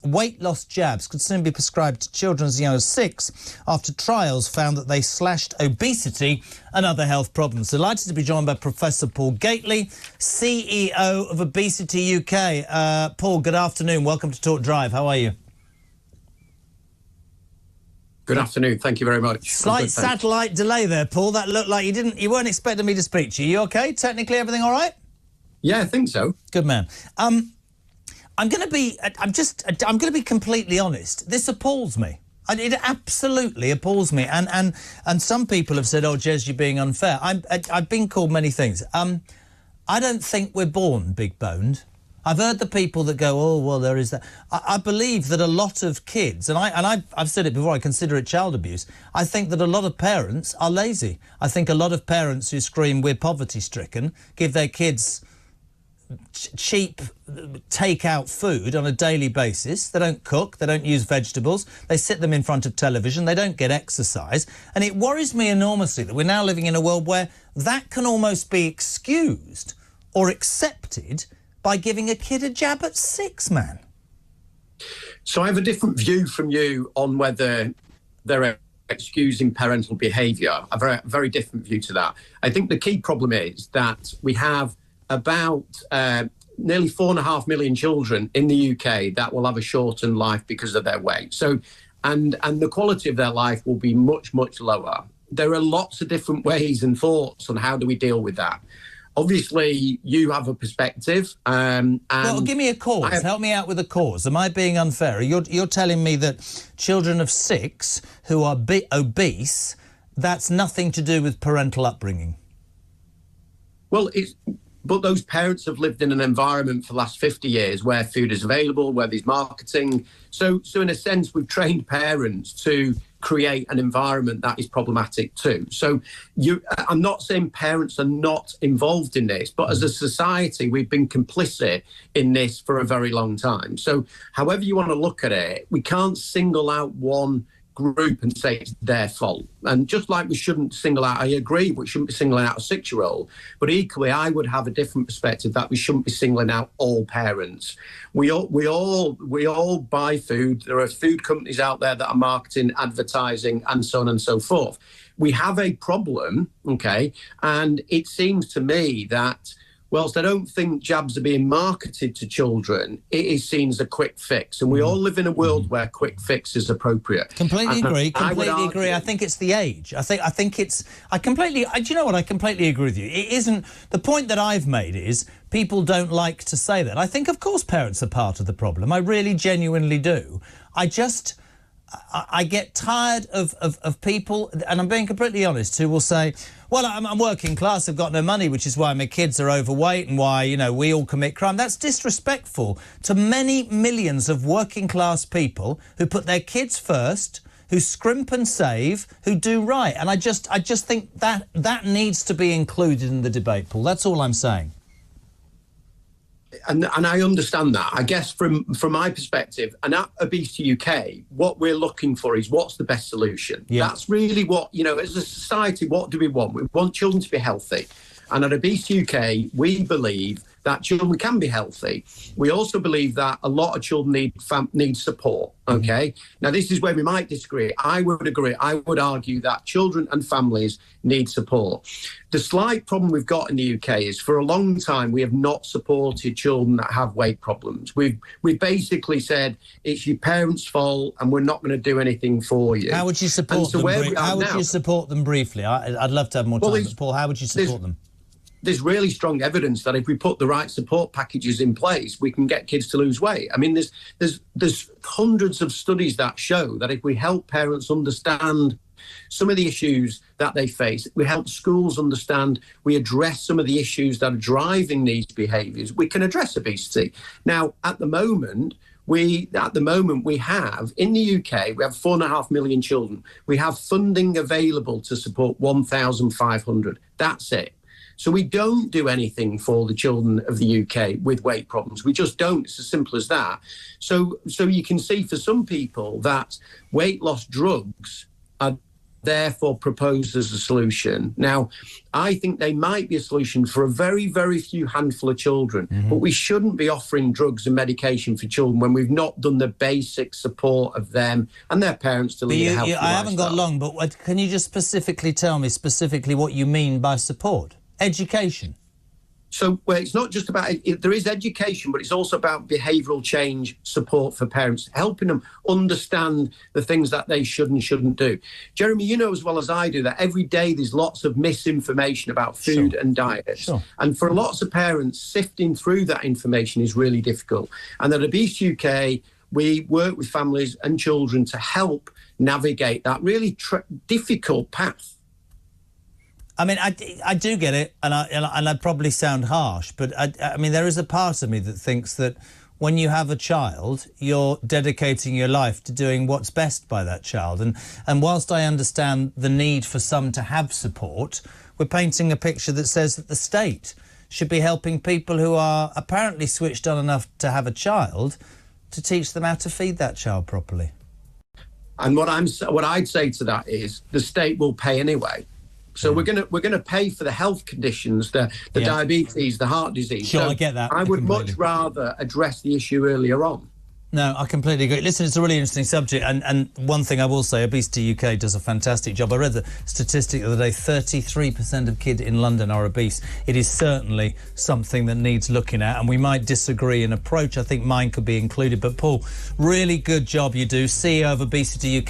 Weight loss jabs could soon be prescribed to children as young as 6 after trials found that they slashed obesity and other health problems. Delighted to be joined by Professor Paul Gately, CEO of Obesity UK. Paul, good afternoon. Welcome to Talk Drive. How are you? Good afternoon. Thank you very much. Slight satellite delay there, Paul. That looked like you weren't expecting me to speak to you. You okay? Technically, everything all right? Yeah, I think so. Good man. I'm going to be completely honest. This appalls me. It absolutely appalls me. And some people have said, "Oh, Jez, you're being unfair." I've been called many things. I don't think we're born big-boned. I've heard the people that go, "Oh, well, there is that." I believe that a lot of kids, and I've said it before, I consider it child abuse. I think that a lot of parents are lazy. I think a lot of parents who scream, "We're poverty-stricken," give their kids cheap take-out food on a daily basis. They don't cook, they don't use vegetables, they sit them in front of television, they don't get exercise. And it worries me enormously that we're now living in a world where that can almost be excused or accepted by giving a kid a jab at 6, man. So I have a different view from you on whether they're excusing parental behaviour. A very different view to that. I think the key problem is that we have about nearly 4.5 million children in the UK that will have a shortened life because of their weight. So, and the quality of their life will be much, much lower. There are lots of different ways and thoughts on how do we deal with that. Obviously, you have a perspective. Well, give me a cause. Help me out with a cause. Am I being unfair? You're telling me that children of 6 who are obese, that's nothing to do with parental upbringing. Well, but those parents have lived in an environment for the last 50 years where food is available, where there's marketing. So in a sense, we've trained parents to create an environment that is problematic too. So I'm not saying parents are not involved in this, but as a society, we've been complicit in this for a very long time. So however you want to look at it, we can't single out one group and say it's their fault. And just like we shouldn't single out, I agree, we shouldn't be singling out a 6-year-old, but equally I would have a different perspective that we shouldn't be singling out all parents. We all buy food. There are food companies out there that are marketing, advertising, and so on and so forth. We have a problem, okay, and it seems to me that whilst I don't think jabs are being marketed to children, it is seen as a quick fix. And we all live in a world where quick fix is appropriate. Completely agree. I think it's the age. Do you know what? I completely agree with you. It isn't, the point that I've made is people don't like to say that. I think, of course, parents are part of the problem. I really genuinely do. I get tired of people, and I'm being completely honest, who will say, well, I'm working class, I've got no money, which is why my kids are overweight and why, we all commit crime. That's disrespectful to many millions of working class people who put their kids first, who scrimp and save, who do right. And I just think that needs to be included in the debate, Paul. That's all I'm saying. And I understand that. I guess from my perspective, and at Obesity UK, what we're looking for is what's the best solution. Yeah. That's really what, as a society, what do we want? We want children to be healthy. And at Obesity UK, we believe that children can be healthy. We also believe that a lot of children need support, okay? Now, this is where we might disagree. I would argue that children and families need support. The slight problem we've got in the UK is for a long time, we have not supported children that have weight problems. We've basically said, it's your parents' fault and we're not going to do anything for you. How would you support them? How would you support them briefly? I'd love to have more time, but Paul, how would you support them? There's really strong evidence that if we put the right support packages in place, we can get kids to lose weight. I mean, there's hundreds of studies that show that if we help parents understand some of the issues that they face, we help schools understand, we address some of the issues that are driving these behaviours, we can address obesity. Now, at the moment, we have, in the UK, we have 4.5 million children. We have funding available to support 1,500. That's it. So we don't do anything for the children of the UK with weight problems. We just don't. It's as simple as that. So you can see for some people that weight loss drugs are therefore proposed as a solution. Now, I think they might be a solution for a very, very few handful of children, but we shouldn't be offering drugs and medication for children when we've not done the basic support of them and their parents to lead a healthy lifestyle. I haven't got long, but can you just tell me what you mean by support? Education. So, well, it's not just about there is education, but it's also about behavioural change support for parents, helping them understand the things that they should and shouldn't do. Jeremy, you know as well as I do that every day there's lots of misinformation about food and diet. Sure. And for lots of parents, sifting through that information is really difficult. And at Obese UK, we work with families and children to help navigate that really difficult path. I mean, I do get it, and I probably sound harsh, but I mean, there is a part of me that thinks that when you have a child, you're dedicating your life to doing what's best by that child. And whilst I understand the need for some to have support, we're painting a picture that says that the state should be helping people who are apparently switched on enough to have a child to teach them how to feed that child properly. And what I'd say to that is the state will pay anyway. So we're gonna pay for the health conditions, the diabetes, the heart disease. Sure, so I get that. I would much rather address the issue earlier on. No, I completely agree. Listen, it's a really interesting subject, and one thing I will say, Obesity UK does a fantastic job. I read the statistic the other day, 33% of kids in London are obese. It is certainly something that needs looking at, and we might disagree in approach. I think mine could be included. But Paul, really good job you do, CEO of Obesity UK.